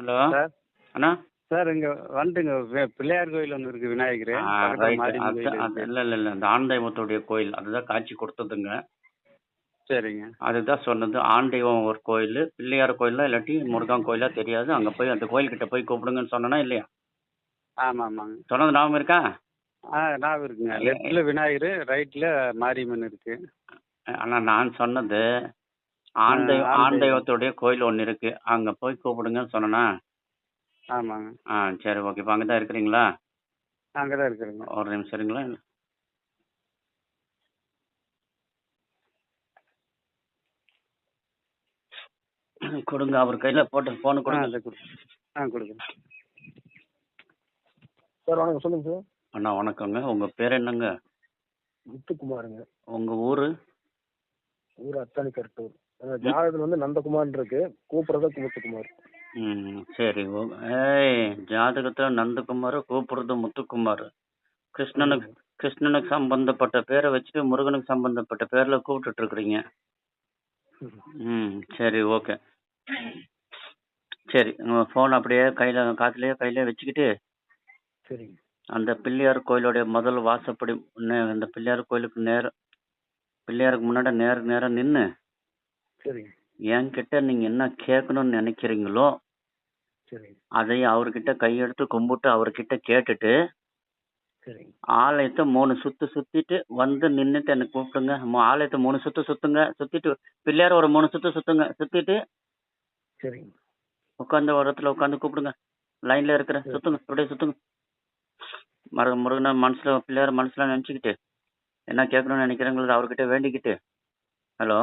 Hello sir அண்ணா. Sir இங்கே வந்துட்டுங்க பிள்ளையார் கோயில் ஒன்று இருக்குது விநாயகர் பக்கத்தில் ரைட். மாரியம்மன் கோயில் அது இருக்குது. இல்லை இல்லை இல்லை, இந்த ஆண் தெய்வத்துடைய கோயில் அதுதான் காட்சி கொடுத்ததுங்க. சரிங்க. அதுதான் சொன்னது. ஆண் தெய்வம் ஒரு கோயில், பிள்ளையார் கோயிலா இல்லாட்டி முருகன் கோயிலா தெரியாது. அங்கே போய் அந்த கோயில்கிட்ட போய் கூப்பிடுங்கன்னு சொன்னனா இல்லையா? ஆமாம் ஆமாங்க. சொன்னது ஞாபகம் இருக்கா? ஞாபகம் இருக்குங்க. லெஃப்டில் விநாயகர், ரைட்டில் மாரியம்மன் இருக்குது. ஆனால் நான் சொன்னது ஆண் ஆண் தெய்வம். தெய்வத்துடைய கோயில் ஒன்று இருக்கு, அங்கே போய் கூப்பிடுங்கன்னு சொன்னனா? ஆமாங்க. சரி, ஓகே. இப்போ அங்கே தான் இருக்கிறீங்களா? அங்கே தான் இருக்கிறேங்க. ஒரு நிமிஷம் சரிங்களா? கொடுங்க, அவர் கையில் போட்டு ஃபோனு கொடுங்க. அதை கொடுக்குறேன். சார் வணக்கம், சொல்லுங்கள் சார். அண்ணா வணக்கங்க. உங்கள் பேர் என்னங்க? முத்துக்குமாருங்க. உங்கள் ஊர்? ஊர் அத்தானி கருட்டூர். ஜாதகத்தில் வந்து நந்தகுமார் இருக்கு, கூப்பிட்றத முத்துக்குமார். சரி. ஜாதகத்தில் நந்தகுமார், கூப்பிடுறது முத்துக்குமார். கிருஷ்ணனுக்கு சம்பந்தப்பட்ட பேரை வச்சுட்டு முருகனுக்கு சம்பந்தப்பட்ட பேர்ல கூப்பிட்டுட்டு இருக்கிறீங்க. சரி, ஓகே. சரி, ஃபோன் அப்படியே காத்துலயே வச்சுக்கிட்டு சரி, அந்த பிள்ளையார் கோயிலுடைய முதல் வாசப்படி அந்த பிள்ளையார் கோயிலுக்கு பிள்ளையாருக்கு முன்னாடி நேரம் நின்று சரி, என்கிட்ட நீங்க என்ன கேட்கணும்னு நினைக்கிறீங்களோ சரி, அதை அவர்கிட்ட கையெடுத்து கும்பிட்டு அவர்கிட்ட கேட்டுட்டு சரி, ஆலயத்தை 3 சுத்து சுத்திட்டு வந்து நின்றுட்டு எனக்கு கூப்பிடுங்க. ஆலயத்தை 3 சுத்து சுத்துங்க. சுத்திட்டு பிள்ளையார் ஒரு 3 சுத்து சுத்துங்க. சுத்திட்டு சரி, உட்காந்து ஒரு இடத்துல உட்காந்து கூப்பிடுங்க. லைன்ல இருக்கிற சுத்துங்க, அப்படியே சுத்துங்க. முருகனை மனசுல, பிள்ளையார் மனசுல நினைச்சுக்கிட்டு என்ன கேட்கணும்னு நினைக்கிறீங்களோ அவர்கிட்ட வேண்டிக்கிட்டு. ஹலோ.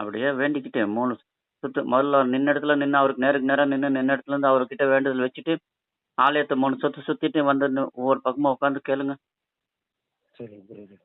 அப்படியே வேண்டிக்கிட்டு 3 சுத்து முதல்ல நின்ன இடத்துல நின்று அவருக்கு நேருக்கு நேரம் நின்ன இடத்துல இருந்து அவர்கிட்ட வேண்டுதல் வச்சுட்டு ஆலயத்தை 3 சுத்து சுத்திட்டு வந்து ஒவ்வொரு பக்கமா உட்காந்து கேளுங்க. சரி, புரியுது.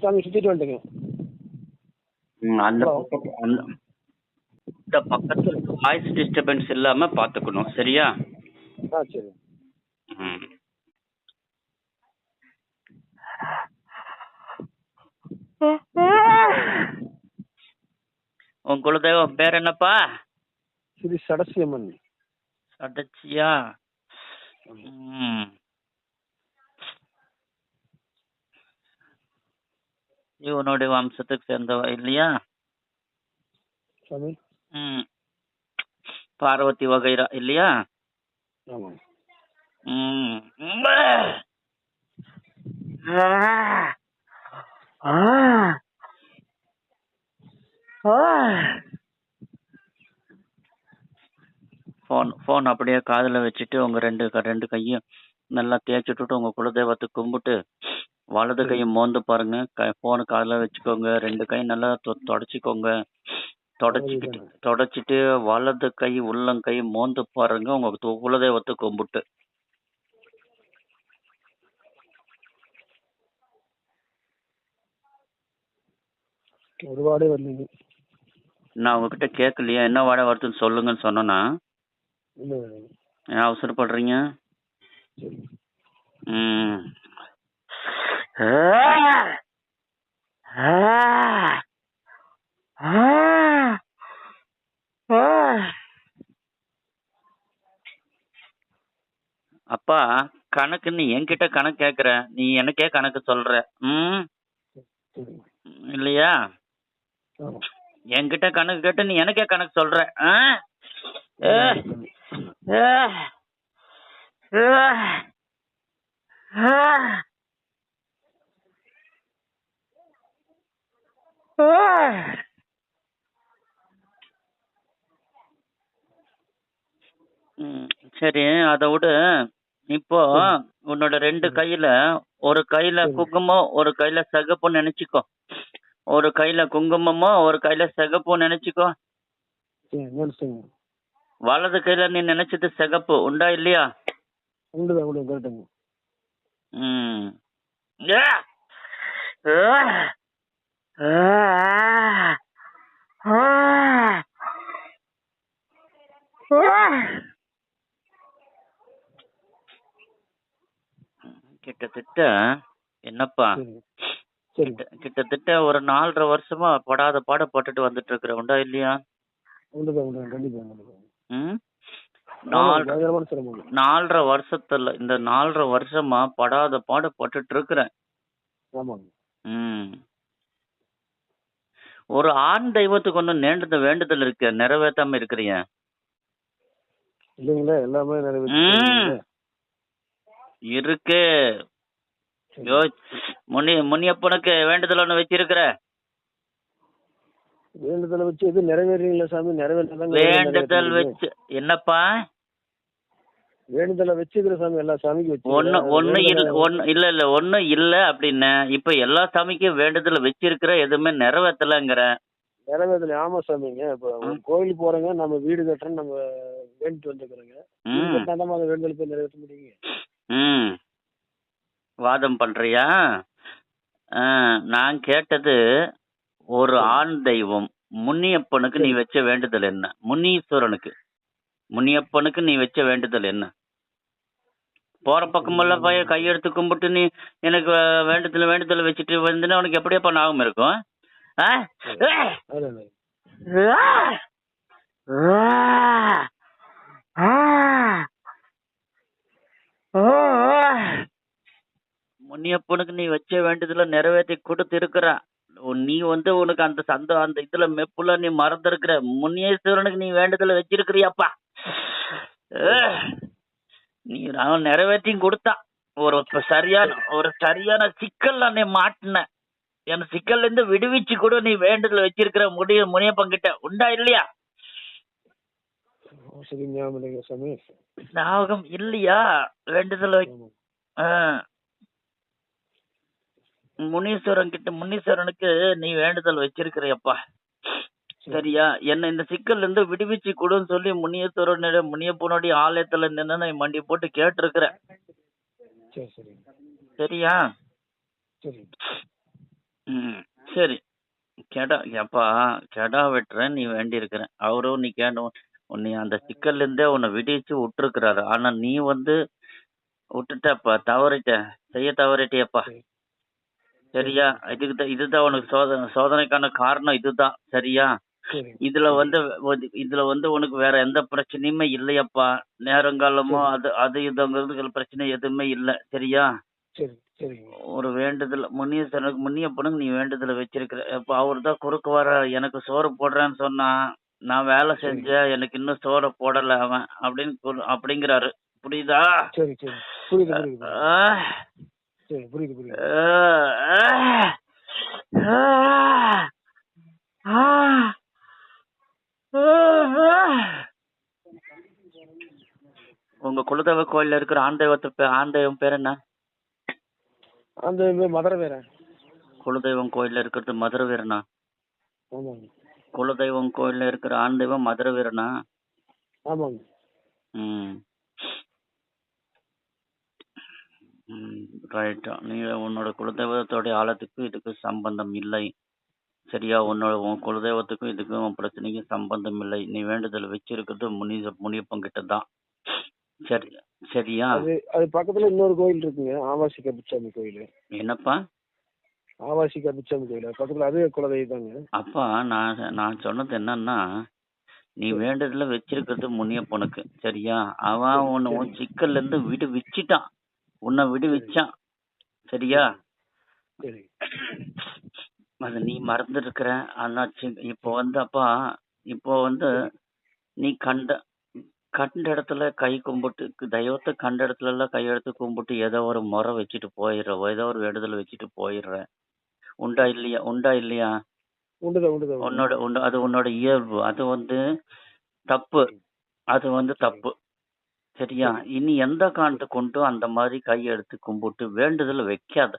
சாமி சுத்திட்டு வந்துட்டேங்க. இந்த பக்கத்துல வாய்ஸ் டிஸ்டர்பன்ஸ் இல்லாம பாத்துக்கணும், சரியா? சரி. உன் குலதெய்வம் பேர் என்னப்பா? ஸ்ரீ சடசியம்மன். சடச்சியா? இவனுடைய வம்சத்துக்கு சேர்ந்தவ இல்லையா? பார்வதி வகைரா இல்லையா? போன் அப்படியே காதுல வச்சுட்டு உங்க ரெண்டு கையும் நல்லா தேய்ச்சிட்டு உங்க குலதெய்வத்துக்கு கும்பிட்டு வலது கையை மோந்து பாருங்க. போன காதுல வச்சுக்கோங்க. 2 கையும் நல்லா தொடச்சிக்கோங்க. தொடச்சிட்டு வலது கை உள்ளங்கை மோந்து பாருங்க உங்க குலதெய்வத்தை கும்பிட்டு. ஒரு வாடே வரலீங்க. நான் உங்ககிட்ட கேட்கலையா என்ன வாடகை வருதுன்னு சொல்லுங்கன்னு சொன்னா? ஏன் அவசரப்படுறீங்க? அப்பா கணக்குன்னு என்கிட்ட கணக்கு கேக்குற, நீ எனக்கே கணக்கு சொல்ற இல்லையா? என்கிட்ட கணக்கு கேட்டு நீ எனக்கே கணக்கு சொல்ற ஆ? ஏ, ஏ, ஏ, ஏ, ஏ. ம், சரி அதை விடு. இப்போ உன்னோட 2 கையில, ஒரு கையில குங்குமம் ஒரு கையில சிகப்பும் நினைச்சுக்கோ. ஒரு கையில குங்குமமோ ஒரு கையில சிகப்பும் நினைச்சுக்கோ. நினைச்சுங்க. வலது கையில நீ நினைச்சது சிகப்பு உண்டா இல்லையா? உண்டுதான் உண்டு கரெக்டுங்க. ம். ஏ! ஏ! ஏ! கிட்டத்தட்ட என்னப்பா, சரி கிட்டத்தட்ட ஒரு 4.5 வருஷமா படாத பாடுபட்டுட்டு வந்துட்டு இருக்கிற உண்டா இல்லையா? உண்டுதான் உண்டு கண்டிப்பா உண்டுதான். ம். பயங்கரமான சிரமம். 4.5 வருஷத்துல இந்த 4.5 வருஷமா படாத பாடுபட்டுட்டு இருக்கிறேன். ஆமாங்க. ம். ஒரு ஆண் தெய்வத்துக்கு ஒண்ணு வேண்டுதல் இருக்கு, நிறைவேற்றாம இருக்கிறீங்க. இல்லைங்களா? எல்லாமே நிறைவேற்றி இருக்கு. முனியப்பனுக்கு வேண்டுதல் ஒண்ணு வச்சிருக்கிற. வேண்டுதலை வச்சு எது நிறைவேறீங்களா சாமி? வேண்டுதல் வச்சு என்னப்பா? வேண்டுதலை வச்சுக்கிற சாமி எல்லா சாமிக்கும் வச்சு ஒண்ணு இல்ல அப்படின்னு இப்ப எல்லா சாமிக்கும் வேண்டுதல் வச்சிருக்கிற, எதுவுமே நிறைவேற்றலங்கிற. நிறைவேற்றல. ஆமா சாமிங்க. இப்ப ஒரு கோயில் போறோங்க, நம்ம வீடு கட்டுறோம், நம்ம வேண்டிட்டு வந்துக்கிறோங்க. அந்த வேண்டுதல் போய் நிறைவேற்ற முடியுங்க? வாதம் பண்றியா? நான் கேட்டது ஒரு ஆண் தெய்வம் முனியப்பனுக்கு நீ வச்ச வேண்டுதல் என்ன? முனியப்பனுக்கு நீ வச்ச வேண்டுதல் என்ன? போற பக்கமெல்லாம் போய் கையெடுத்து கும்பிட்டு நீ எனக்கு வேண்டுதல் வச்சுட்டு வந்து உனக்கு எப்படியப்பா ஞாபகம் இருக்கும்? முனியப்பனுக்கு நீ வச்ச வேண்டுதல நிறைவேற்றி கொடுத்து இருக்கிற. நீ உனக்கு அந்த இதுல மெப்புல நீ மறந்துருக்கிற. முனீஸ்வரனுக்கு நீ வேண்டுதல வச்சிருக்கிறியாப்பா. நீ அவன் நிறைவேற்றி கொடுத்தான். ஒரு சரியான சிக்கல் நீ மாட்டின. என் சிக்கல்ல இருந்து விடுவிச்சு கூட நீ வேண்டுதல் வச்சிருக்கிற முனியப்பன் கிட்ட உண்டா இல்லையா? ஞாபகம் இல்லையா? வேண்டுதல் முனீஸ்வரனுக்கு நீ வேண்டுதல் வச்சிருக்கிறியப்பா. சரியா? என்ன இந்த சிக்கல்ல இருந்து விடுவிச்சு கொடுன்னு சொல்லி முனியப்பனுடைய ஆலயத்துல நின்று நீ மண்டி போட்டு கேட்டிருக்கிற. சரியா? சரி. கெடா வெட்டுற நீ வேண்டி இருக்கிற. அவரும் நீ அந்த சிக்கல்ல இருந்தே உன்னை விடுவிச்சு விட்டுருக்கிறாரு. ஆனா நீ விட்டுட்டப்பா, செய்ய தவறிட்டியப்பா. சரியா? இதுதான் உனக்கு சோதனைக்கான காரணம் இதுதான். சரியா? இதுல உனக்கு வேற எந்த பிரச்சனையுமே இல்லையப்பா. நேரங்காலமோ அது இதுங்கிறது பிரச்சனை எதுவுமே இல்ல. சரியா? ஒரு வேண்டுதல் முனியப்பனுக்கு நீ வேண்டுதல வச்சிருக்கிற. இப்ப அவரு தான் குறுக்கு வர எனக்கு சோறு போடுறேன்னு சொன்னா, நான் வேலை செஞ்ச எனக்கு இன்னும் சோறு போடல அவன் அப்படிங்கிறாரு. புரியுதா? உங்க குலதெய்வ கோயில்ல இருக்கிற ஆண் தெய்வம் பேர் என்ன? மதுரை வீரன். குலதெய்வம் கோயில்ல இருக்கிறது மதுரை வீரனா? குலதெய்வம் கோயில்ல இருக்கிற ஆண் தெய்வம் மதுரை வீரனா? ரைட். நீ உன்னோட குலதெய்வத்தோடைய ஆழத்துக்கும் இதுக்கு சம்பந்தம் இல்லை. சரியா? உன் குலதெய்வத்துக்கும் இதுக்கும் பிரச்சனைக்கும் சம்பந்தம் இல்லை. நீ வேண்டுதல் வச்சிருக்கிறது முனியப்பன் கிட்ட தான். சரியா? அது பக்கத்துல இன்னொரு கோயில் இருக்குங்க, ஆவாசி கருப்புசாமி கோயில். என்னப்பா? ஆவாசி கருப்புசாமி கோயில் பக்கத்துல, அதே குலதெய்வம் தாங்க. அப்பா நான் சொன்னது என்னன்னா, நீ வேண்டுதல வச்சிருக்கிறது முனியப்பனுக்கு. சரியா? அவன் உன் சிக்கல்ல இருந்து அது நீ மறந்துருக்கிற. ஆனா இப்போ வந்து அப்பா, இப்போ வந்து நீ கண்ட இடத்துல கை கும்பிட்டு, தெய்வத்தை கண்ட இடத்துல எல்லாம் கையெடுத்து கும்பிட்டு ஏதோ ஒரு முறை வச்சுட்டு போயிடுற, ஏதோ ஒரு வேண்டுதல் வச்சுட்டு போயிடுற. உண்டா இல்லையா? உண்டா இல்லையா? உண்டுதான் உண்டுதான் உண்டு. அது உன்னோட இயல்பு. அது வந்து தப்பு. அது வந்து தப்பு. சரியா? இனி எந்த காரணத்தை கொண்டும் அந்த மாதிரி கையெடுத்து கும்பிட்டு வேண்டுதல் வைக்காத.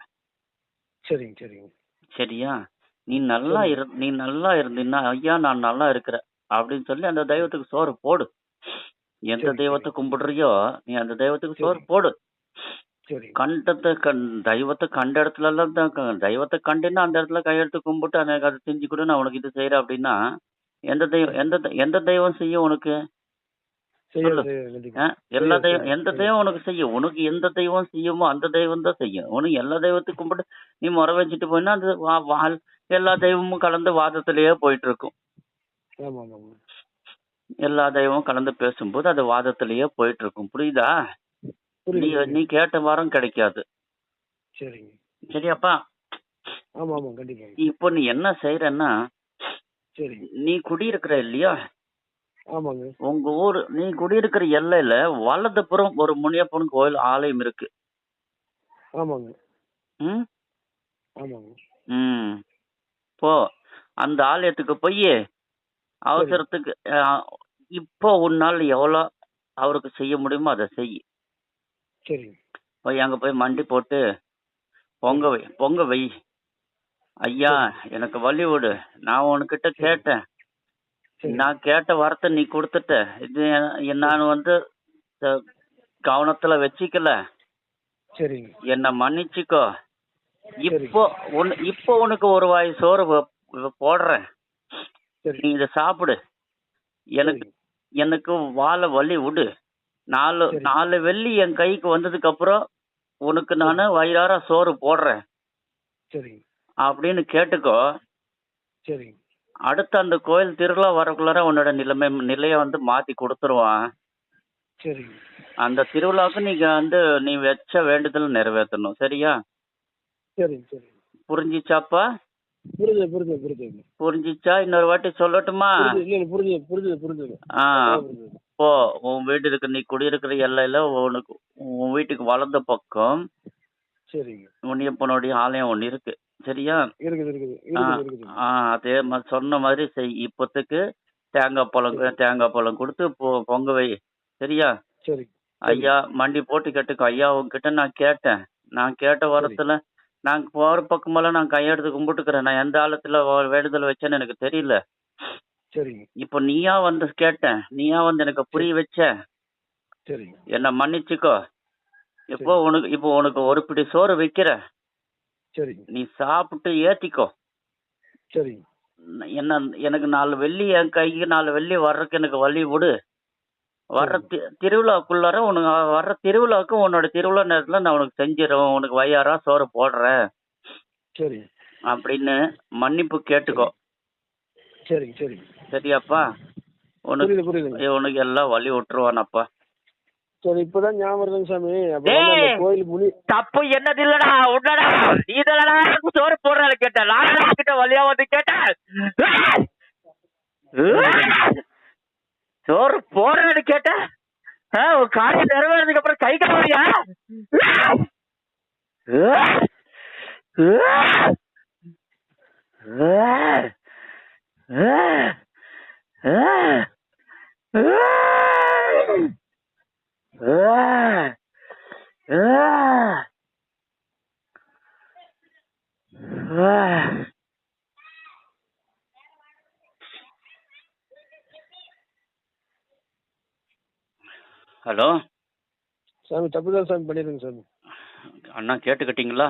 சரிங்க சரிங்க சரியா? நீ நல்லா இருந்தீன்னா, ஐயா நான் நல்லா இருக்கிறேன் அப்படின்னு சொல்லி அந்த தெய்வத்துக்கு சோறு போடு. எந்த சரி, தெய்வத்தை சரி. கும்பிடுறியோ நீ அந்த தெய்வத்துக்கு சரி. சோறு போடு. சரி தெய்வத்தை கண்ட இடத்துல எல்லாம் தெய்வத்தை கண்டினா அந்த இடத்துல கையெடுத்து கும்பிட்டு எனக்கு அதை செஞ்சு கொடு, நான் உனக்கு இது செய்யறேன் அப்படின்னா எந்த தெய்வம் செய்யும் உனக்கு? சொல்லு. செய்யறது கண்டிப்பா. எல்லா செய்யறது, தெய்வம் செய்யறது, எந்த செய்யறது. தெய்வம் உனக்கு செய்யும்? உனக்கு எந்த தெய்வம் செய்யுமோ அந்த தெய்வம் தான் செய்யும். உனக்கு எல்லா தெய்வத்தையும் கும்பிட்டு நீ முறை வச்சுட்டு போயின்னா அது எல்லா தெய்வமும் கலந்து வாதத்திலேயே போயிட்டு இருக்கும். ஆமா ஆமா ஆமா. எல்லா தெய்வமும் கலந்து பேசும்போது அது வாதத்திலேயே போயிட்டு இருக்கும். புரியுதா? புரியுது நீ புரியுது. கேட்ட வாரம் கிடைக்காது. சரிங்க. சரியாப்பா? ஆமா ஆமா கண்டிப்பா. இப்போ நீ என்ன செய்யறன்னா, சரி. நீ குடியிருக்கிற இல்லையா? ஆமாங்க. நீ குடியிருக்கிற எல்லையில வலதுபுறம் ஒரு முனியப்பன் கோயில் ஆலயம் இருக்கு. ஆமாங்க. ம் ஆமாங்க. ம் போ. அந்த ஆலயத்துக்கு போய் அவசரத்துக்கு இப்போ உன்னால் எவ்வளோ அவருக்கு செய்ய முடியுமோ அதை செய். சரி. போய் அங்க போய் மண்டி போட்டு பொங்க வை. ஐயா எனக்கு வழி விடு, நான் உன்கிட்ட கேட்டேன், நான் கேட்ட வார்த்தை நீ கொடுத்துட்ட, இது நான் வந்து கவனத்துல வச்சிக்கல, சரிங்க. என்ன மன்னிச்சுக்கோ. இப்போ உனக்கு ஒரு வாய் சோறு போடுறேன், நீ இத சாப்பிடு. எனக்கு வாழை வலி விடு. 4 வெள்ளி என் கைக்கு வந்ததுக்கு அப்புறம் உனக்கு நானு வயிறார சோறு போடுறேன் அப்படின்னு கேட்டுக்கோ. சரி. அடுத்து அந்த கோயில் திருவிழா வரக்குள்ளார உன்னோட நிலைய வந்து மாத்தி கொடுத்துருவான். சரி. அந்த திருவிழாவுக்கு நீ வச்ச வேண்டுதல் நிறைவேற்றணும். சரியா? சரி சரி. புரிஞ்சிச்சாப்பா? புரிஞ்சிச்சா? இன்னொரு வாட்டி சொல்லட்டுமா? புரிஞ்சுது. போ. உன் வீடு இருக்கு, நீ குடியிருக்கிற எல்லையில உனக்கு உன் வீட்டுக்கு வலது பக்கம் முனியப்பனுடைய ஆலயம் ஒண்ணு இருக்கு. சரியா? அதே மாதிரி சொன்ன மாதிரி செய். இப்பத்துக்கு தேங்காய் பழம் கொடுத்து பொங்க வை. சரியா? ஐயா மண்டி போட்டு கேட்டுக்கோ. ஐயா உங்ககிட்ட நான் கேட்ட வாரத்துல நான் போற பக்கமெல்லாம் நான் கையெடுத்து கும்பிட்டுக்கிறேன். நான் எந்த ஆழத்துல வேண்டுதல் வச்சேன்னு எனக்கு தெரியல. இப்போ நீயா வந்து கேட்டேன், நீயா வந்து எனக்கு புரிய வச்ச, என்ன மன்னிச்சுக்கோ. இப்போ உனக்கு ஒரு பிடி சோறு வைக்கிற, நீ சாப்பிட்டு ஏத்திக்கோ. எனக்கு 4 வெள்ளி என் கைக்கு 4 வெள்ளி வர்றதுக்கு எனக்கு வழி விடு. வர்ற திருவிழாக்குள்ளார வர்ற திருவிழாவுக்கு உன்னோட திருவிழா நேரத்துல நான் உனக்கு செஞ்சிடறேன், உனக்கு வயிறார சோறு போடுறேன் அப்படின்னு மன்னிப்பு கேட்டுக்கோ. சரியாப்பா? உனக்கு எல்லாம் வழி விட்டுருவானப்பா. இப்பதான் ஞாபகம் சாமி. கோயில் தப்பு என்னது இல்லடா, உன்னடா. நீ தான் சோறு போடுறத கேட்ட, நான் கிட்ட வழியா வந்து கேட்டேன். சோறு போடுறேன்னு கேட்ட, ஒரு காரியம் நிறைவேறதுக்கு அப்புறம் கை காலியா? ஹலோ சாமி, தப்புதான் சாமி பண்ணிருங்க சாமி. அண்ணா கேட்டுக்கிட்டீங்களா?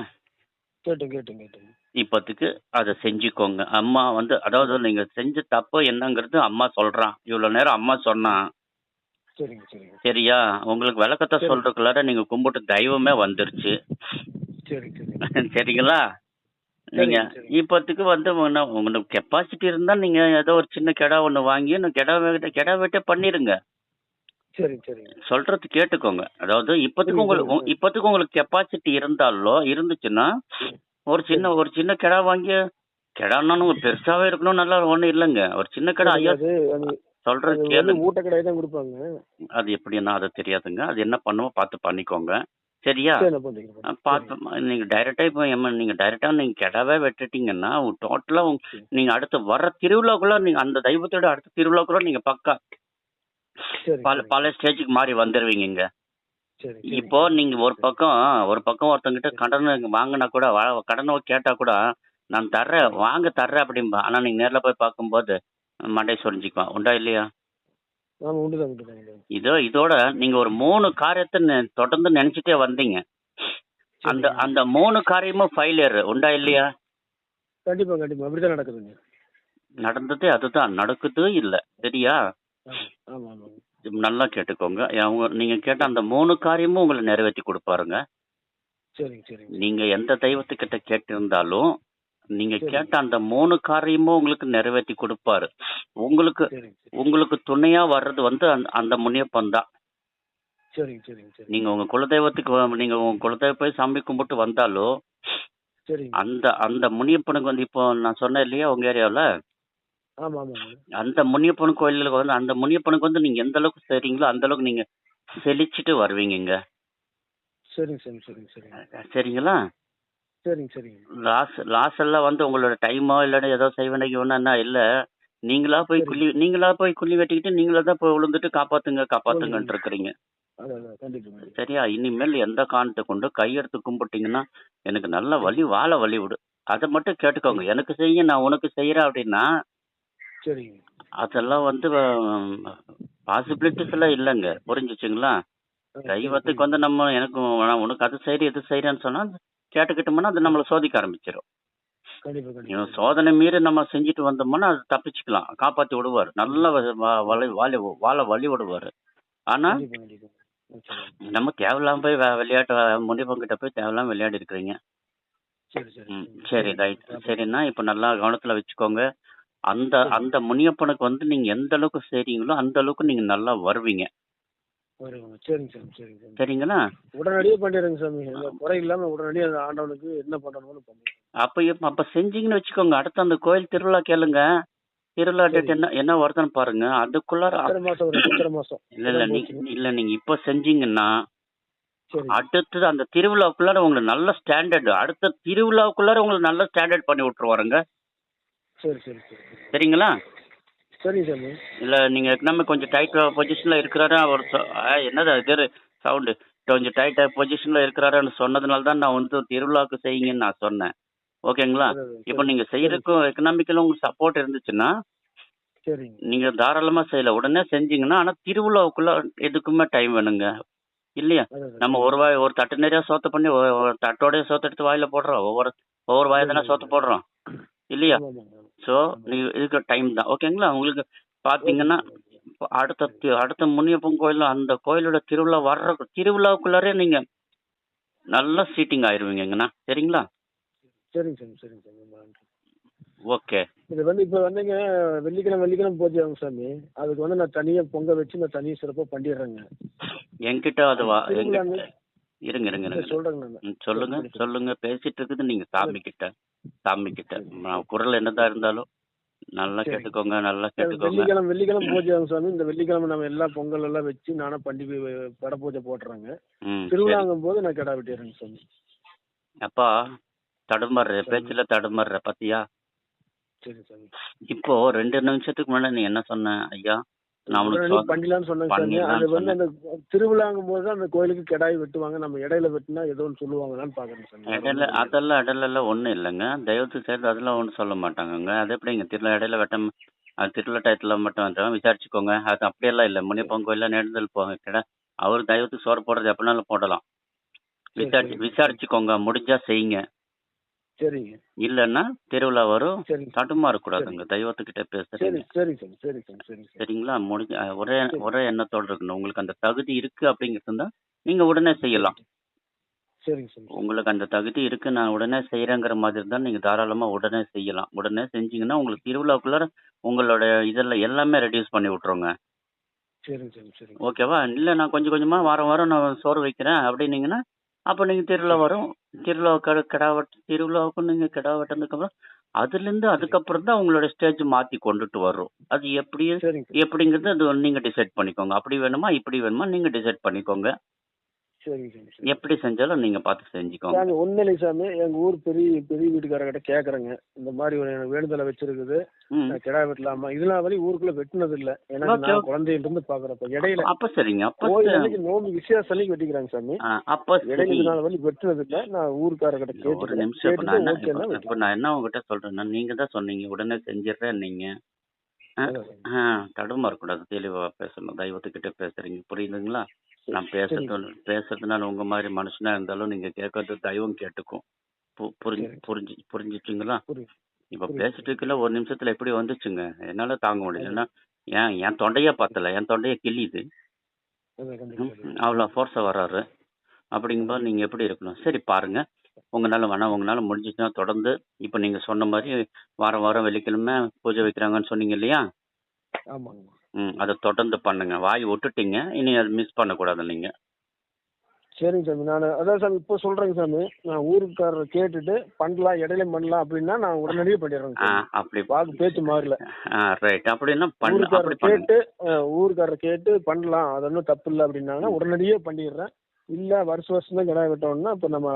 கேட்டேன். இப்பத்துக்கு அதை செஞ்சுக்கோங்க. அம்மா வந்து அதாவது நீங்க செஞ்ச தப்பு என்னங்கிறது அம்மா சொல்றான். இவ்வளவு நேரம் அம்மா சொன்னான். சரியா? உங்களுக்கு விளக்கத்தை சொல்றதுக்குள்ளார நீங்க கும்பிட்டு தெய்வமே வந்துருச்சு. சரிங்களா? நீங்க இப்பத்துக்கு வந்து உங்களுக்கு கெப்பாசிட்டி இருந்தா நீங்க ஏதோ ஒரு சின்ன கிடா ஒண்ணு வாங்கி கிடா வெட்ட பண்ணிருங்க. சொல்றது கேட்டுக்கோங்க. அதாவது இப்பத்துக்கு உங்களுக்கு கெப்பாசிட்டி இருந்துச்சுன்னா ஒரு சின்ன கிடா வாங்கி கிடான்னு பெருசாவே இருக்கணும் நல்லா ஒண்ணும் இல்லைங்க. ஒரு சின்ன கடை ஐயா அது அது சொல்றது அது வந்து கேளுங்க. ஊட்டக்கடாய் தான் கொடுப்பாங்க. அது எப்படின்னா அது தெரியாதுங்க. அது என்ன பண்ணுமோ பார்த்து பண்ணிக்கோங்க. சரியா? சரி நான் பண்ணிக்கிறேன். பார்த்து நீங்க டைரக்டா இப்போ நீங்க டைரக்டா நீங்க கிடாவே வெட்டிட்டீங்கன்னா டோட்டலா சரி நீங்க அடுத்து வர்ற திருவிழாக்குள்ள நீங்க அந்த தெய்வத்தோட அடுத்த திருவிழாக்குள்ள நீங்க பக்கா சரி பல ஸ்டேஜுக்கு மாறி வந்துருவீங்க இங்க. சரி இப்போ நீங்க ஒரு பக்கம் ஒருத்தங்கிட்ட கடன் வாங்கினா கூட கடனை கேட்டா கூட நான் தர்றேன் வாங்க தர்றேன் அப்படிம்பா. ஆனா நீங்க நேர்ல போய் பார்க்கும்போது மண்டை சொரிஞ்சுக்குவான். உண்டா இல்லையா? ஆமா உண்டுதான் உண்டுதான் உண்டுதான். இதோட நீங்க ஒரு 3 காரியத்தை தொடர்ந்து நினைச்சிட்டே வந்தீங்க. அந்த சரி அந்த 3 காரியமும் ஃபெயிலியர். உண்டா இல்லையா? கண்டிப்பா கண்டிப்பா அப்படிதான் நடக்குதுங்க. நடந்ததே அதுதான் நடக்குது இல்ல. சரியா? ஆமா ஆமா ஆமா. நல்லா கேட்டுக்கோங்க. நீங்க கேட்ட அந்த 3 காரியமும் உங்களை நிறைவேற்றி கொடுப்பாருங்க. சரிங்க சரிங்க நீங்க எந்த தெய்வத்துக்கிட்ட கேட்டிருந்தாலும் நீங்க சரி. கேட்ட அந்த 3 காரியமும் உங்களுக்கு நிறைவேற்றி கொடுப்பாரு. உங்களுக்கு சரிங்க சரி. உங்களுக்கு துணையா வர்றது வந்து அந்த முனியப்பன் தான். சரிங்க சரிங்க சரி. நீங்க உங்க குலதெய்வத்துக்கு நீங்க உங்க குலதெய்வம் போய் சாமி கும்பிட்டு வந்தாலும் சரிங்க. அந்த அந்த முனியப்பனுக்கு வந்து இப்போ நான் சொன்னேன் இல்லையா உங்க ஏரியாவில் ஆமா ஆமாங்க. அந்த முனியப்பன் கோயிலுக்கு வந்து அந்த முனியப்பனுக்கு வந்து நீங்க எந்த அளவுக்கு செய்றீங்களோ அந்த அளவுக்கு நீங்க செழிச்சிட்டு வருவீங்க இங்க. சரிங்க சரிங்க சரிங்க சரிங்க சரிங்களா? சரிங்க சரிங்க. லாஸ் எல்லாம் வந்து உங்களோட டைமோ இல்லைன்னா ஏதோ செய்வனைக்கு ஒன்னா இல்ல. சரி. நீங்களா போய் குழி வெட்டிக்கிட்டு நீங்களா தான் போய் விழுந்துட்டு காப்பாத்துங்கன்ட்டு இருக்கிறீங்க. அதான் கண்டிப்பா. சரியா? இனிமேல் எந்த காரணத்தை கொண்டு கையெடுத்து கும்பிட்டீங்கன்னா எனக்கு நல்ல வழி விடு. அதை மட்டும் கேட்டுக்கோங்க. எனக்கு செய்ய நான் உனக்கு செய்யறேன் அப்படின்னா சரிங்க. அதெல்லாம் வந்து பாசிபிலிட்டிஸ் எல்லாம் இல்லைங்க. புரிஞ்சுச்சுங்களா? தெய்வத்துக்கு வந்து நம்ம நான் உனக்கு அது செய்யறேன் இது செய்யறேன்னு சொன்னா கேட்டுக்கிட்டோம்னா அது நம்மளை சோதிக்க ஆரம்பிச்சிடும். கண்டிப்பா கண்டிப்பா. சோதனை மீறி நம்ம செஞ்சுட்டு வந்தோம்னா அது தப்பிச்சுக்கலாம். காப்பாத்தி விடுவார். நல்ல வாழ வழி விடுவாரு. ஆனா கண்டிப்பா கண்டிப்பா. நம்ம தேவையில்லாம போய் விளையாட்டு முனியப்பங்கிட்ட போய் தேவையில்லாம விளையாடி இருக்கிறீங்க. சரி சரி சரி ரைட். சரிண்ணா இப்ப நல்லா கவனத்துல வச்சுக்கோங்க. அந்த அந்த முனியப்பனுக்கு வந்து நீங்க எந்த அளவுக்கு செய்றீங்களோ அந்த அளவுக்கு நீங்க நல்லா வருவீங்க. வருவாங்க. சரிங்க சாமி சரிங்க சாமி. சரிங்களா? உடனடியே பண்ணிடுறேங்க சாமி. அந்த குறை இல்லாம உடனடியே அந்த ஆண்டவனுக்கு என்ன பண்ணணும்னு பண்ணுங்க. அப்ப செஞ்சீங்கன்னு வச்சுக்கோங்க. அடுத்து அந்த கோயில் திருவிழா கேளுங்க. திருவிழா டேட் என்ன வருதுன்னு பாருங்க. அதுக்குள்ளார சித்திரை மாசம் வரும். சித்திரை மாசம். இல்ல நீங்க இப்ப செஞ்சீங்கன்னா சரி அடுத்தது அந்த திருவிழாவுக்குள்ளார உங்களுக்கு நல்ல ஸ்டாண்டர்ட் அடுத்த திருவிழாவுக்குள்ளார உங்களுக்கு நல்ல ஸ்டாண்டர்ட் பண்ணி விட்டுருவாருங்க. சரி சரி சரி. சரிங்களா? சரிங்க சாமி. இல்ல நீங்க எக்கனாமிக் கொஞ்சம் டைட் பொசிஷன்ல இருக்கிறாரு. அவர் என்னது இது சவுண்டு கொஞ்சம் டைட் பொசிஷன்ல இருக்கிறாருன்னு சொன்னதுனால தான் நான் வந்து திருவிழாவுக்கு செய்யுங்கன்னு நான் சொன்னேன். ஓகேங்களா? இப்போ நீங்க செய்யறதுக்கும் எக்கனாமிக்கல உங்களுக்கு சப்போர்ட் இருந்துச்சுன்னா சரிங்க. நீங்க தாராளமா செய்யல. உடனே செஞ்சீங்கன்னா ஆனா திருவிழாவுக்குள்ள எதுக்குமே டைம் வேணுங்க. இல்லையா? நம்ம ஒரு தட்டு நிறைய சோத்த பண்ணி ஒரு தட்டோடய சோத்த எடுத்து வாயில போடுறோம். ஒவ்வொரு வாயை தானே சோத்த போடுறோம். இல்லையா? ஸோ நீங்க இதுக்கு டைம் தான். ஓகேங்களா? உங்களுக்கு பாத்தீங்கன்னா அடுத்த முனியப்பன் கோயில் அந்த கோயிலோட திருவிழாவுக்குள்ளாரே நீங்க நல்லா சீட்டிங் ஆயிருவீங்கண்ணா. சரிங்களா? சரிங்க சாமி சரிங்க சாமி. ஓகே. இது வந்து இப்போ வந்துங்க வெள்ளிக்கிழமை பூஜை ஆகும் சாமி. அதுக்கு வந்து நான் தனியாக பொங்க வச்சு நான் தனியாக சிறப்பாக பண்ணிடுறேங்க. என்கிட்ட அது இருங்க சொல்லுங்க பேசிட்டு இருக்குது. நீங்க சாமி கிட்ட குரல் என்னதான் இருந்தாலும் நல்லா கேட்டுக்கோங்க. வெள்ளிக்கிழமை பூஜை ஆகும் சாமி. இந்த வெள்ளிக்கிழமை நம்ம எல்லா பொங்கல் எல்லாம் வச்சு நானும் பண்டிகை பட பூஜை போட்டுறேங்க. திருவிழாங்கும் போது நான் கிடா வெட்டிடுறேங்க சாமி. அப்பா பேச்சுல தடுமாறுற பத்தியா? சரி சாமி. இப்போ 2 நிமிஷத்துக்கு முன்னாடி நீ என்ன சொன்ன ஐயா? பண்ணிடலாம்னு சொன்னாங்க சாமி. அது வந்து அந்த திருவிழாங்கும் போது அந்த கோயிலுக்கு கிடாய் வெட்டுவாங்க. நம்ம இடையில வெட்டினா ஏதோ ஒன்று சொல்லுவாங்கன்னு பாக்குறேன் சாமி. அதெல்லாம் ஒண்ணும் இல்லைங்க. தெய்வத்துக்கு சேர்ந்து அதெல்லாம் ஒன்றும் சொல்ல மாட்டாங்கங்க. அது எப்படிங்க இடையில வெட்டம் திருவிழா டயத்துல மட்டும் விசாரிச்சுக்கோங்க. அது அப்படியெல்லாம் இல்லை. முனியப்பன் கோயில நேர்ந்தல் போங்க கிடா. அவர் தெய்வத்துக்கு சோறு போடுறது எப்படினாலும் போடலாம். விசாரிச்சுக்கோங்க. முடிஞ்சா செய்யுங்க. சரிங்க. இல்லன்னா திருவிழா வரும். தடுமாற கூடாதுங்க. தெய்வத்துக்கிட்ட பேசுறீங்க. சரிங்களா? ஒரே எண்ணத்தோட இருக்கணும். உங்களுக்கு அந்த தகுதி இருக்கு அப்படிங்கிறது நீங்க உடனே செய்யலாம். உங்களுக்கு அந்த தகுதி இருக்கு நான் உடனே செய்யறேங்கிற மாதிரி தான் நீங்க தாராளமா உடனே செய்யலாம். உடனே செஞ்சீங்கன்னா உங்களுக்கு திருவிழாக்குள்ள உங்களோட இதெல்லாம் எல்லாமே ரெடியூஸ் பண்ணி விட்டுருங்க. ஓகேவா? இல்ல நான் கொஞ்சம் கொஞ்சமா வாரம் நான் சோறு வைக்கிறேன் அப்படின்னீங்கன்னா அப்போ நீங்கள் திருவிழா வரும். திருவிழாவுக்கு கிடா திருவிழாவுக்கும் நீங்கள் கிடா வெட்டினதுக்கப்புறம் அதுலேருந்து அதுக்கப்புறம் தான் உங்களோட ஸ்டேஜ் மாற்றி கொண்டுட்டு வரும். அது சரிங்க சார். எப்படிங்கிறது அது நீங்கள் டிசைட் பண்ணிக்கோங்க. அப்படி வேணுமா இப்படி வேணுமா நீங்கள் டிசைட் பண்ணிக்கோங்க. சரிங்க சாமி. எப்படி செஞ்சாலும் நீங்கள் பார்த்து செஞ்சுக்கோங்க. சாமி ஒன்றும் இல்லை சாமி, எங்கள் ஊர் பெரிய பெரிய வீட்டுக்காரர்கிட்ட கேட்குறேங்க, இந்த மாதிரி ஒரு எனக்கு வேண்டுதலை வச்சிருக்குது, ம் நான் கிடா வெட்டலாமா? இதெல்லாம் வரையும் ஊருக்குள்ள வெட்டினது இல்லை, எனக்கு ஓகே நான் குழந்தையில இருந்து பாக்குறப்ப இடையில அப்போ சரிங்க. அப்போ கோயில் அன்னைக்கு நோம்பு விசேஷ அன்னைக்கு வெட்டிக்கிறாங்க சாமி. அப்போ இடையில சரி. இது நாள் வரையும் வெட்டினது இல்லை, நான் ஊருக்காரர்கிட்ட இல்ல, ஒரு கேட்டுக்கிறேன், நிமிஷம். இப்போ கேட்டுட்டு நான் ஓகேன்னா இப்போ வெட்டிக்கலாம். நான் என்ன உங்ககிட்ட சொல்றேன்னா, நீங்க தான் சொன்னீங்க உடனே செஞ்சிடுறேன் நீங்க. அதான் சாமி. தடுமாறக்கூடாது, தெளிவா பேசணும். தெய்வத்துக்கிட்ட பேசுறீங்க, புரியுதுங்களா? நான் சரிங்க சாமி. பேசுறதுனால உங்க மாதிரி மனுஷனா இருந்தாலும் நீங்க கேட்கறது தெய்வம் கேட்டுக்கும். சரி. புரிஞ்சுச்சுங்களா? புரியுது. இப்ப புரியுது பேசிட்டு சாமி. இருக்கல ஒரு நிமிஷத்துல எப்படி வந்துச்சுங்க, என்னால தாங்க முடியலன்னா என் தொண்டையே பத்தல, என் தொண்டையே கிள்ளிது. அதான் கண்டிப்பா. அவ்வளோ ஃபோர்ஸா வர்றாரு. அப்படிங்கும்போது நீங்க எப்படி இருக்கணும்? சரி பாருங்க, உங்களால வேணா உங்களால முடிஞ்சிச்சுன்னா தொடர்ந்து இப்போ நீங்க சொன்ன மாதிரி வாரம் வாரம் வெள்ளிக்கிழமை பூஜை வைக்கிறாங்கன்னு சொன்னீங்க இல்லையா? ஆமாங்க. அதை தொடர்ந்து பண்ணுங்க. வாய் விட்டுட்டீங்க, இனி அது மிஸ் பண்ணக்கூடாது நீங்க. சரிங்க சாமி, நான் அதான் சாமி இப்போ சொல்றேங்க சாமி, நான் ஊருக்காரரை கேட்டுட்டு பண்ணலாம், இடையில பண்ணலாம் அப்படின்னா நான் உடனடியே பண்ணிடுறேங்க சாமி. அப்படி வாக்கு பேச்சு மாறல. ரைட். அப்படின்னா அப்படி ஊருக்காரரை பண்ணுங்க. கேட்டு ஊருக்காரரை கேட்டு பண்ணலாம், அது ஒன்றும் தப்பு இல்லை அப்படின்னாங்கன்னா உடனடியே பண்ணிடுறேன். இல்ல வருஷம் தான் கிடா வெட்டோம்னா இப்ப நம்ம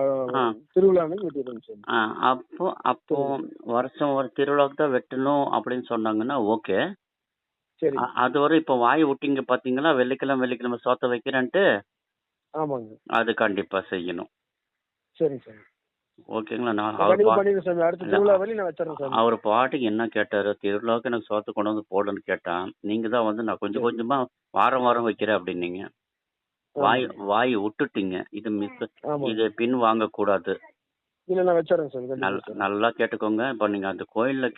திருவிழா அன்னைக்கு வெட்டிடுறோம் சார். அப்போ வருஷம் ஒரு திருவிழாவுக்கு தான் வெட்டணும் அப்படின்னு சொன்னாங்கன்னா ஓகே. சரி. அது வரை இப்போ வாய் விட்டீங்க பாத்தீங்களா, வெள்ளிக்கிழமை சோத்த வைக்கிறேன்ட்டு. ஆமாங்க. அது கண்டிப்பா செய்யணும். சரிங்க சார். ஓகேங்களா? நான் பண்ணிடுறேன் சாமி, அடுத்த திருவிழா வரையும் நான் வச்சிடறேன் சாமி. அவர் பாட்டுக்கு என்ன கேட்டாரு, திருவிழாவுக்கு எனக்கு சோத்து கொண்டு வந்து போடுன்னு கேட்டா, நீங்க தான் வந்து நான் கொஞ்சம் கொஞ்சமா வாரம் வாரம் வைக்கிறேன் அப்படின்னீங்க. வாய் விட்டுட்டீங்க. இது பின் வாங்க கூடாது. இல்ல நான் வச்சிடறேன் சார். நல்லா கேட்டுக்கோங்க. இப்போ நீங்க அந்த கோயில்ல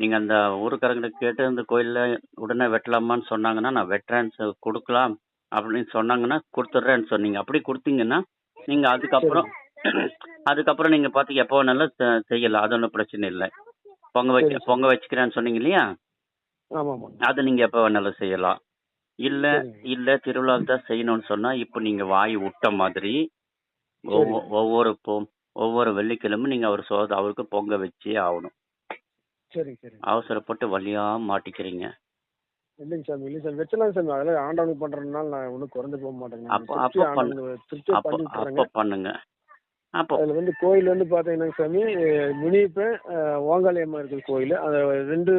நீங்க அந்த ஊருக்காரங்கிட்ட கேட்டு அந்த கோயில்ல உடனே வெட்டலாமான்னு சொன்னாங்கன்னா நான் வெட்டுறேன்னு கொடுக்கலாம் அப்படின்னு சொன்னாங்கன்னா கொடுத்துட்றேன்னு சொன்னீங்க. அப்படி கொடுத்தீங்கன்னா நீங்க அதுக்கப்புறம் நீங்க பார்த்து எப்போ வேணாலும் செய்யலாம். அது ஒன்றும் பிரச்சனை இல்லை. பொங்க வச்சுக்கிறேன்னு சொன்னீங்க இல்லையா? அது நீங்க எப்போ வேணாலும் செய்யலாம். இல்ல திருவிழாவுக்கு தான் செய்யணும்னு சொன்னா இப்போ நீங்க வாய் விட்ட மாதிரி ஒவ்வொரு வெள்ளிக்கிழமை நீங்க அவருக்கு பொங்க வச்சே ஆகணும். அவசரப்பட்டு வழியா மாட்டிக்கிறீங்க. இல்லைங்க சாமி, இல்லை சாமி, வச்சலாம் சாமி, அதெல்லாம் ஆண்டவனுக்கு பண்றதுனால நான் ஒன்றும் குறைஞ்சு போக மாட்டேங்க. அப்போ பண்ணுங்க. அப்போ அதுல வந்து கோயில் வந்து பாத்தீங்கன்னா சாமி, முனியப்பன் ஓங்காளியம்மா இருக்கிற கோயில், அந்த 2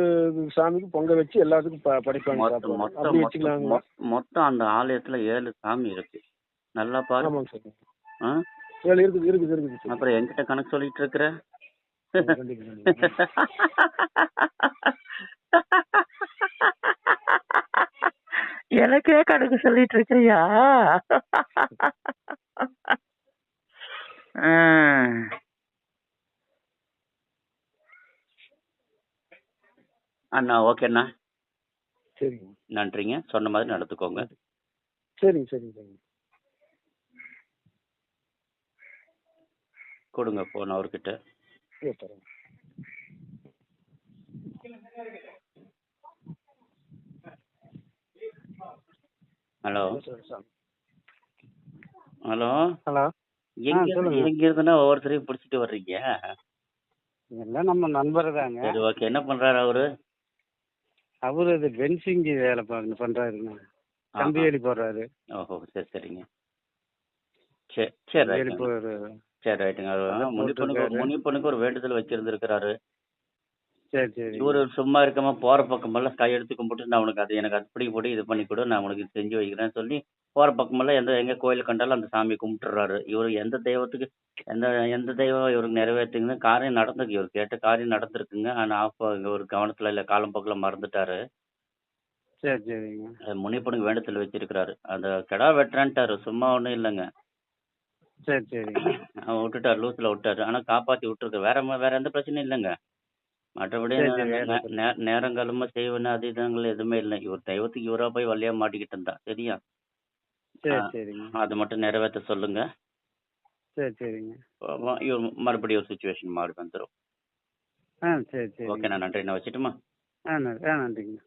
சாமிக்கு பொங்க வச்சு எல்லாத்துக்கும் படிப்பாங்க. மொத்தம் அந்த ஆலயத்துல 7 சாமி இருக்கு. நல்லா பாரு. ஆமாங்க சார். இருக்குது. அப்புறம் என்கிட்ட கணக்கு சொல்லிட்டு இருக்கிற? எனக்கே கணக்கு சொல்லிட்டு இருக்கிறியா? அண்ணா ஓகேண்ணா. சரிங்க. நன்றிங்க. சொன்ன மாதிரி நடந்துக்கோங்க. சரிங்க. கொடுங்க போன் அவர்கிட்ட. ஹலோ. எங்க இருந்துன்னா ஒவ்வொருத்தரையும் பிடிச்சிட்டு வர்றீங்க? எல்லாம் நம்ம நண்பர் தாங்க. சரி ஓகே. என்ன பண்றாரு அவரு? அவரு இது பென்சிங் வேலை பண்றாருங்க, கம்பி வேலி போடுறாரு. ஓஹோ சரிங்க. சரி ரைட்டுங்க. முனிப்பனுக்கு ஒரு வேண்டுதல் வச்சிருந்திருக்கிறாரு. சரி. இவரு சும்மா இருக்காம போற பக்கமெல்லாம் கையெடுத்து கும்பிட்டு நான் உனக்கு எனக்கு அப்படி போட்டு இது பண்ணி கொடு, நான் உனக்கு செஞ்சு வைக்கிறேன்னு சொல்லி போற பக்கமெல்லாம் எங்க கோயில் கண்டாலும் அந்த சாமி கும்பிட்டுறாரு. இவரு எந்த தெய்வத்துக்கு எந்த தெய்வம் இவருக்கு நிறைவேற்றுங்க காரியம் நடந்திருக்கு. இவர் கேட்ட காரியம் நடந்திருக்குங்க. ஆனா ஒரு கவனத்துல இல்ல, காலம் போக்கில் மறந்துட்டாரு. சரிங்க. முனிப்பனுக்கு வேண்டுதல் வச்சிருக்கிறாரு. அந்த கிடா வெட்டுறான்ட்டாரு, சும்மா ஒண்ணும் இல்லைங்க. சரி. விட்டுட்டாரு, லூஸ்ல விட்டாரு. ஆனா காப்பாத்தி விட்டுருக்கு. வேற எந்த பிரச்சனையும் இல்லைங்க. மற்றபடி நேரங்காலமா செய்வன அது இதுங்கள் எதுவுமே இல்லை. இவர் தெய்வத்துக்கு இவரா போய் வழியா மாட்டிக்கிட்டு இருந்தா. சரியா? அது மட்டும் நிறைவேற்ற சொல்லுங்க. சரிங்க. இவர் மறுபடியும் ஒரு சுச்சுவேஷன் மாறி வந்துடும். சரி. ஓகே, நான் நன்றி. நான் வச்சுட்டுமா? நன்றிங்க.